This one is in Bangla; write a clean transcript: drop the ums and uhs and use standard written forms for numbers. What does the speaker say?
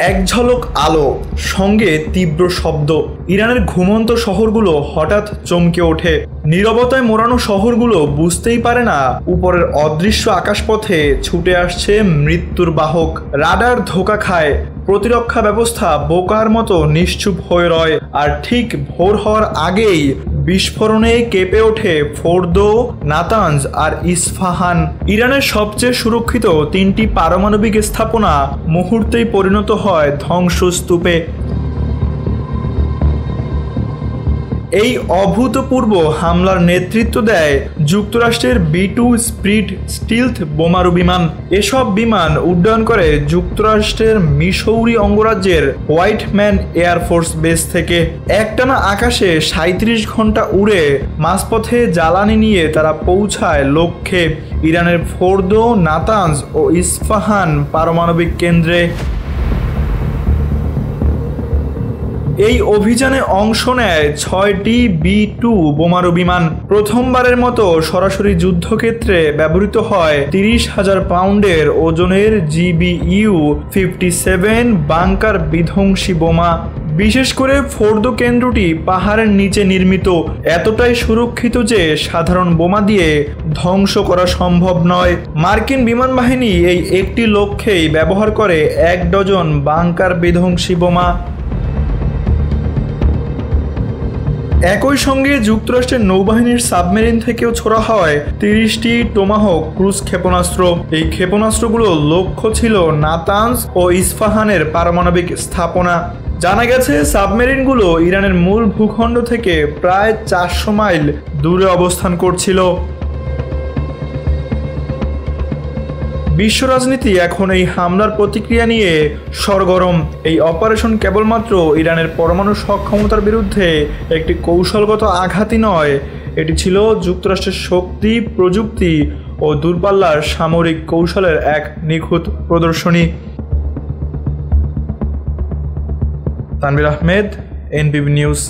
এক ঝলক আলো সঙ্গে তীব্র শব্দ। ইরানের ঘুমন্ত শহরগুলো হঠাৎ চমকে ওঠে। নীরবতায় মোড়ানো শহরগুলো বুঝতেই পারে না উপরের অদৃশ্য আকাশপথে ছুটে আসছে মৃত্যুর বাহক। রাডার ধোঁকা খায়, প্রতিরক্ষা ব্যবস্থা বোকার মতো নিশ্চুপ হয়ে রয়। আর ঠিক ভোর হওয়ার আগেই বিস্ফোরণে কেঁপে ওঠে ফোর্দো, নাতানজ আর ইস্ফাহান। ইরানের সবচেয়ে সুরক্ষিত তিনটি পারমাণবিক স্থাপনা মুহূর্তেই পরিণত হয় ধ্বংসস্তূপে। এই অভূতপূর্ব হামলার নেতৃত্ব দেয় যুক্তরাষ্ট্রের B-2 স্পিড স্টিলথ বোমারু বিমান। এসব বিমান উড্ডয়ন করে যুক্তরাষ্ট্রের মিসৌরি অঙ্গরাজ্যের হোয়াইট ম্যান এয়ারফোর্স বেস থেকে। একটানা আকাশে 37 ঘন্টা উড়ে মাঝপথে জ্বালানি নিয়ে তারা পৌঁছায় লক্ষ্যে, ইরানের ফোর্দো, নাতানজ ও ইস্ফাহান পারমাণবিক কেন্দ্রে। এই অভিযানে অংশ নেয় 6টি B-2 বোমারু বিমান। প্রথমবারের মতো সরাসরি যুদ্ধক্ষেত্রে ব্যবহৃত হয় 30,000 পাউন্ডের ওজনের GBU-57 বাংকার বিধ্বংসী বোমা। বিশেষ করে ফোর্দো কেন্দ্রটি পাহাড়ের নিচে নির্মিত, এতটাই সুরক্ষিত যে সাধারণ বোমা দিয়ে ধ্বংস করা সম্ভব নয়। মার্কিন বিমান বাহিনী এই একটি লক্ষ্যেই ব্যবহার করে 1 ডজন বাংকার বিধ্বংসী বোমা। একই সঙ্গে যুক্তরাষ্ট্রের নৌবাহিনীর সাবমেরিন থেকেও ছোড়া হয় 30টি টোমাহক ক্রুজ ক্ষেপণাস্ত্র। এই ক্ষেপণাস্ত্রগুলো লক্ষ্য ছিল নাতানজ ও ইস্ফাহানের পারমাণবিক স্থাপনা। জানা গেছে সাবমেরিনগুলো ইরানের মূল ভূখণ্ড থেকে প্রায় 400 মাইল দূরে অবস্থান করছিল। বিশ্ব রাজনীতি এখন এই হামলার প্রতিক্রিয়া নিয়ে সরগরম। এই অপারেশন কেবলমাত্র ইরানের পরমাণু সক্ষমতার বিরুদ্ধে একটি কৌশলগত আঘাতই নয়, এটি ছিল যুক্তরাষ্ট্রের শক্তি, প্রযুক্তি ও দূরপাল্লার সামরিক কৌশলের এক নিখুঁত প্রদর্শনী। Tanvir Ahmed, NBB news.